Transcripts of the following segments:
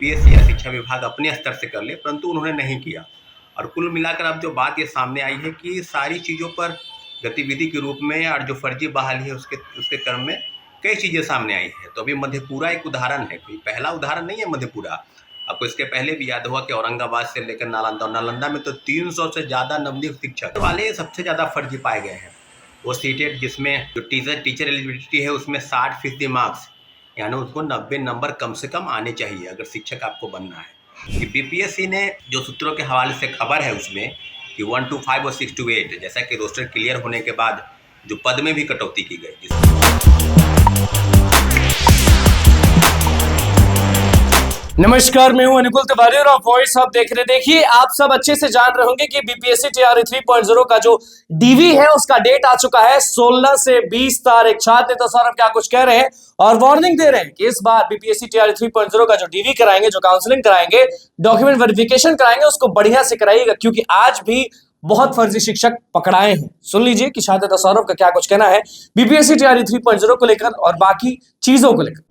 PSC या शिक्षा विभाग अपने स्तर से कर ले, परंतु उन्होंने नहीं किया। और कुल मिलाकर अब जो बात ये सामने आई है कि सारी चीज़ों पर गतिविधि के रूप में और जो फर्जी बहाली है उसके उसके क्रम में कई चीज़ें सामने आई है। तो अभी मधेपुरा एक उदाहरण है, कोई पहला उदाहरण नहीं है मधेपुरा। आपको इसके पहले भी याद होगा कि औरंगाबाद से लेकर नालंदा, और नालंदा में तो 300 से ज़्यादा नवनियुक्त शिक्षक वाले सबसे ज़्यादा फर्जी पाए गए हैं। वो सीटेट जिसमें जो टीचर एलिजिबिलिटी है उसमें 60% मार्क्स, यानी उसको 90 नंबर कम से कम आने चाहिए अगर शिक्षक आपको बनना है। कि बीपीएससी ने जो सूत्रों के हवाले से खबर है उसमें कि 1 to 5 और 6 to 8 जैसा कि रोस्टर क्लियर होने के बाद जो पद में भी कटौती की गई। नमस्कार, मैं हूं अनुकुल तिवारी और आप वॉइस आप देख रहे। देखिए, आप सब अच्छे से जान रहे होंगे कि बीपीएससी टीआरई 3.0 का जो डीवी है उसका डेट आ चुका है 16 से 20 तारीख। छात्र तो सौरभ क्या कुछ कह रहे हैं और वार्निंग दे रहे हैं कि इस बार बीपीएससी टीआरई 3.0 का जो डीवी कराएंगे, जो काउंसलिंग कराएंगे, डॉक्यूमेंट वेरिफिकेशन कराएंगे, उसको बढ़िया से कराइएगा, क्योंकि आज भी बहुत फर्जी शिक्षक पकड़ाए हैं। सुन लीजिए कि छात्र सौरभ का क्या कुछ कहना है बीपीएससी टीआरई 3.0 को लेकर और बाकी चीजों को लेकर।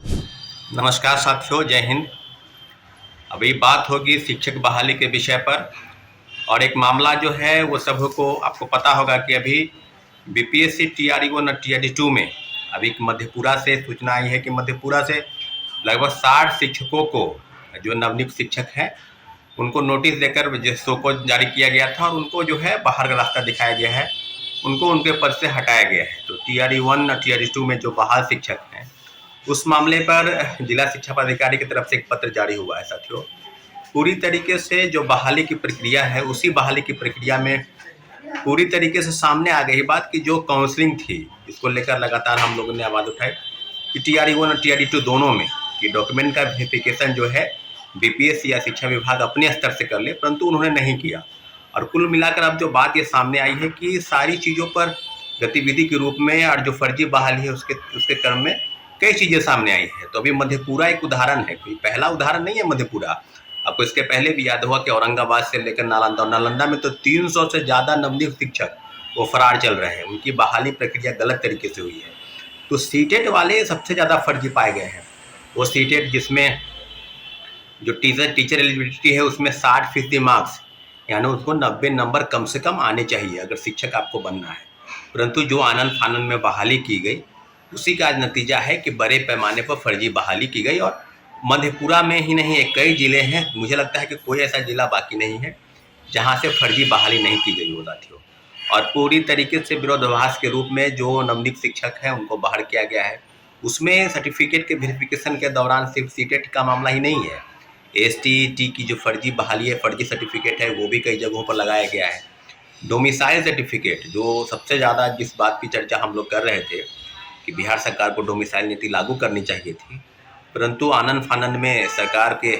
नमस्कार साथियों, जय हिंद। अभी बात होगी शिक्षक बहाली के विषय पर, और एक मामला जो है वो सबको आपको पता होगा कि अभी बीपीएससी टीआरई 1 और टीआरई 2 में अभी मधेपुरा से सूचना आई है कि मधेपुरा से लगभग 60 शिक्षकों को, जो नवनियुक्त शिक्षक हैं, उनको नोटिस देकर जिसों को जारी किया गया था और उनको जो है बाहर का रास्ता दिखाया गया है, उनको उनके पद से हटाया गया है। तो टीआरई 1 और टीआरई 2 में जो बहाल शिक्षक हैं उस मामले पर जिला शिक्षा पदाधिकारी की तरफ से एक पत्र जारी हुआ है। साथियों, पूरी तरीके से जो बहाली की प्रक्रिया है उसी बहाली की प्रक्रिया में पूरी तरीके से सामने आ गई बात कि जो काउंसलिंग थी, इसको लेकर लगातार हम लोगों ने आवाज़ उठाई कि टीआरई 1 और टीआरई 2 दोनों में कि डॉक्यूमेंट का वेरिफिकेशन जो है बीपीएससी या शिक्षा विभाग अपने स्तर से कर ले, परंतु उन्होंने नहीं किया। और कुल मिलाकर अब जो बात ये सामने आई है कि सारी चीज़ों पर गतिविधि के रूप में और जो फर्जी बहाली है उसके क्रम में कई चीज़ें सामने आई है। तो अभी मधेपुरा एक उदाहरण है, कोई पहला उदाहरण नहीं है मधेपुरा। आपको इसके पहले भी याद होगा कि औरंगाबाद से लेकर नालंदा, और नालंदा में तो 300 से ज़्यादा नवनियुक्त शिक्षक वो फरार चल रहे हैं, उनकी बहाली प्रक्रिया गलत तरीके से हुई है। तो सीटेट वाले सबसे ज़्यादा फर्जी पाए गए हैं। वो सीटेट जिसमें जो टीचर एलिजिबिलिटी है उसमें 60% मार्क्स, यानी उसको 90 नंबर कम से कम आने चाहिए अगर शिक्षक आपको बनना है। परंतु जो आनन फानन में बहाली की गई उसी का आज नतीजा है कि बड़े पैमाने पर फर्जी बहाली की गई। और मधेपुरा में ही नहीं, कई ज़िले हैं, मुझे लगता है कि कोई ऐसा ज़िला बाकी नहीं है जहां से फर्जी बहाली नहीं की गई हो साथियों। और पूरी तरीके से विरोधाभास के रूप में जो नवनियुक्त शिक्षक हैं उनको बाहर किया गया है। उसमें सर्टिफिकेट के वेरिफिकेशन के दौरान सिर्फ सीटेट का मामला ही नहीं है, एसटीईटी की जो फर्जी बहाली है, फर्जी सर्टिफिकेट है, वो भी कई जगहों पर लगाया गया है। डोमिसाइल सर्टिफिकेट, जो सबसे ज़्यादा जिस बात की चर्चा हम लोग कर रहे थे कि बिहार सरकार को डोमिसाइल नीति लागू करनी चाहिए थी, परंतु आनन फानन में सरकार के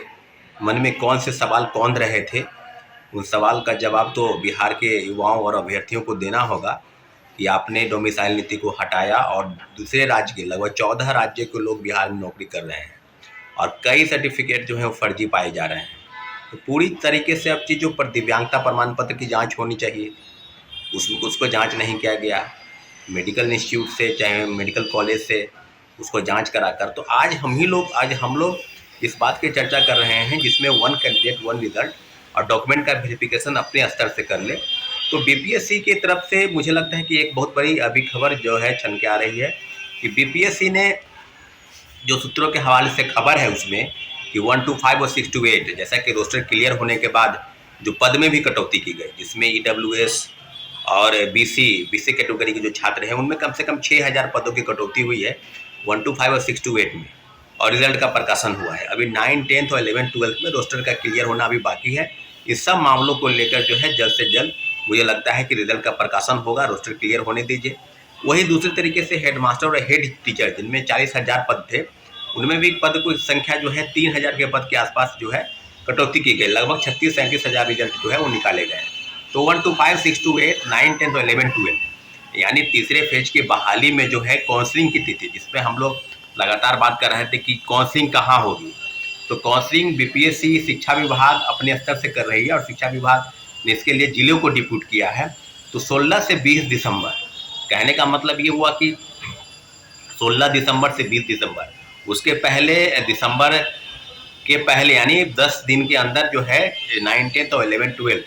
मन में कौन से सवाल कौंध रहे थे, उन सवाल का जवाब तो बिहार के युवाओं और अभ्यर्थियों को देना होगा कि आपने डोमिसाइल नीति को हटाया और दूसरे राज्य के लगभग 14 राज्य के लोग बिहार में नौकरी कर रहे हैं और कई सर्टिफिकेट जो हैं वो फर्जी पाए जा रहे हैं। तो पूरी तरीके से अब चीज़ों पर दिव्यांगता प्रमाण पत्र की जाँच होनी चाहिए, उसको जाँच नहीं किया गया। मेडिकल इंस्टीट्यूट से चाहे मेडिकल कॉलेज से उसको जांच कराकर, तो आज हम लोग इस बात की चर्चा कर रहे हैं जिसमें 1 कैंडिडेट 1 रिजल्ट और डॉक्यूमेंट का वेरिफिकेशन अपने स्तर से कर ले। तो बीपीएससी की तरफ से मुझे लगता है कि एक बहुत बड़ी अभी खबर जो है छन के आ रही है कि बीपीएससी ने जो सूत्रों के हवाले से खबर है उसमें कि 1 to 5 और 6 to 8 जैसा कि रोस्टर क्लियर होने के बाद जो पद में भी कटौती की गई, जिसमें ईडब्ल्यूएस और बीसी कैटेगरी के जो छात्र हैं उनमें कम से कम 6000 पदों की कटौती हुई है 1 to 5 और 6 to 8 में, और रिजल्ट का प्रकाशन हुआ है। अभी 9, 10th और 11, 12th में रोस्टर का क्लियर होना अभी बाकी है। इस सब मामलों को लेकर जो है जल्द से जल्द मुझे लगता है कि रिजल्ट का प्रकाशन होगा, रोस्टर क्लियर होने दीजिए। वही दूसरी तरीके से हेड मास्टर और हेड टीचर जिनमें 40,000 पद थे, उनमें भी पद की संख्या जो है 3000 के पद के आसपास जो है कटौती की गई, लगभग 36-37,000 रिजल्ट जो है वो निकाले गए। तो 1 to 5, 6 to 8, 9, 10 और 11, 12 यानी तीसरे फेज की बहाली में जो है काउंसलिंग की तिथि, जिसमें हम लोग लगातार बात कर रहे थे कि काउंसलिंग कहाँ होगी, तो काउंसलिंग बीपीएससी शिक्षा विभाग अपने स्तर से कर रही है और शिक्षा विभाग ने इसके लिए जिलों को डिप्यूट किया है। तो 16 से 20 दिसंबर, कहने का मतलब ये हुआ कि 16 दिसंबर से 20 दिसंबर, उसके पहले दिसंबर के पहले यानी 10 दिन के अंदर जो है 9, 10 और 11, 12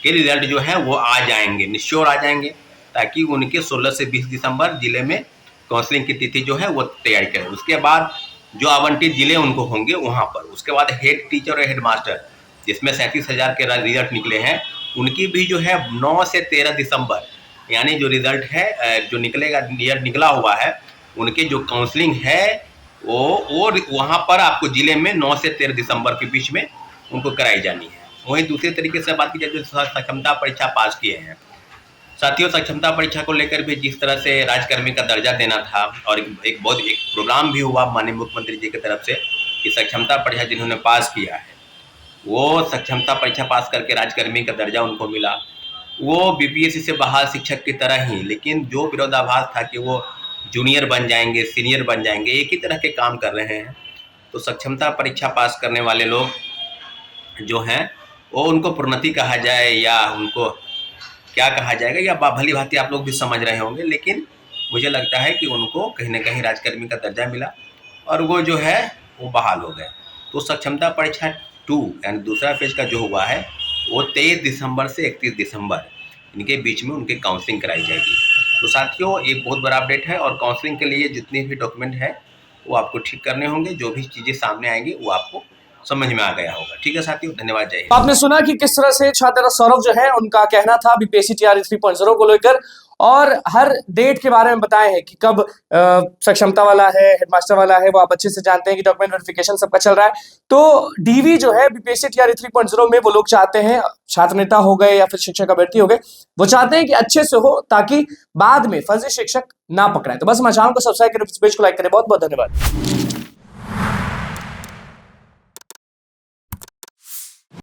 के रिजल्ट जो है वो आ जाएंगे, निश्चय आ जाएंगे, ताकि उनके 16 से 20 दिसंबर जिले में काउंसलिंग की तिथि जो है वो तैयारी करें। उसके बाद जो आवंटित जिले उनको होंगे वहाँ पर, उसके बाद हेड टीचर और हेड मास्टर जिसमें 37,000 के रिजल्ट निकले हैं, उनकी भी जो है 9 से 13 दिसंबर यानी जो रिजल्ट है जो निकलेगा, रिजल्ट निकला हुआ है, उनके जो काउंसलिंग है वो वहाँ पर आपको जिले में 9 से 13 दिसंबर के बीच में उनको कराई जानी है। वहीं दूसरे तरीके से बात की जाए जो सक्षमता परीक्षा पास किए हैं साथियों, सक्षमता परीक्षा को लेकर भी जिस तरह से राजकर्मी का दर्जा देना था और एक प्रोग्राम भी हुआ माननीय मुख्यमंत्री जी की तरफ से कि सक्षमता परीक्षा जिन्होंने पास किया है वो सक्षमता परीक्षा पास करके राजकर्मी का दर्जा उनको मिला। वो बीपीएससी से बहाल शिक्षक की तरह ही, लेकिन जो विरोधाभास था कि वो जूनियर बन जाएंगे, सीनियर बन जाएंगे, एक ही तरह के काम कर रहे हैं। तो सक्षमता परीक्षा पास करने वाले लोग जो हैं वो उनको प्रोन्नति कहा जाए या उनको क्या कहा जाएगा, या भली भांति आप लोग भी समझ रहे होंगे, लेकिन मुझे लगता है कि उनको कहीं ना कहीं राजकर्मी का दर्जा मिला और वो जो है वो बहाल हो गए। तो सक्षमता परीक्षा 2 यानी दूसरा फेज का जो हुआ है वो 23 दिसंबर से 31 दिसंबर इनके बीच में उनकी काउंसलिंग कराई जाएगी। तो साथियों एक बहुत बड़ा अपडेट है और काउंसलिंग के लिए जितने भी डॉक्यूमेंट है वो आपको ठीक करने होंगे, जो भी चीज़ें सामने आएंगी वो आपको समझ में आ गया होगा। ठीक है साथियों, धन्यवाद, जय हिंद। आपने सुना कि किस तरह से छात्र सौरभ जो है उनका कहना था बीपीएससी टीआरई 3.0 को लेकर, और हर डेट के बारे में बताए हैं कि कब सक्षमता वाला है, हेडमास्टर वाला है, वो आप अच्छे से जानते हैं कि डॉक्यूमेंट वेरिफिकेशन सबका चल रहा है। तो डीवी जो है बीपीएससी टीआरई 3.0 में वो लोग चाहते हैं, छात्र नेता हो गए या फिर शिक्षक अभ्यर्थी हो गए, वो चाहते हैं कि अच्छे से हो ताकि बाद में फर्जी शिक्षक ना पकड़ाए। तो बस मैं चाहूंगा सब्सक्राइब करें, पेज को लाइक करें। बहुत बहुत धन्यवाद।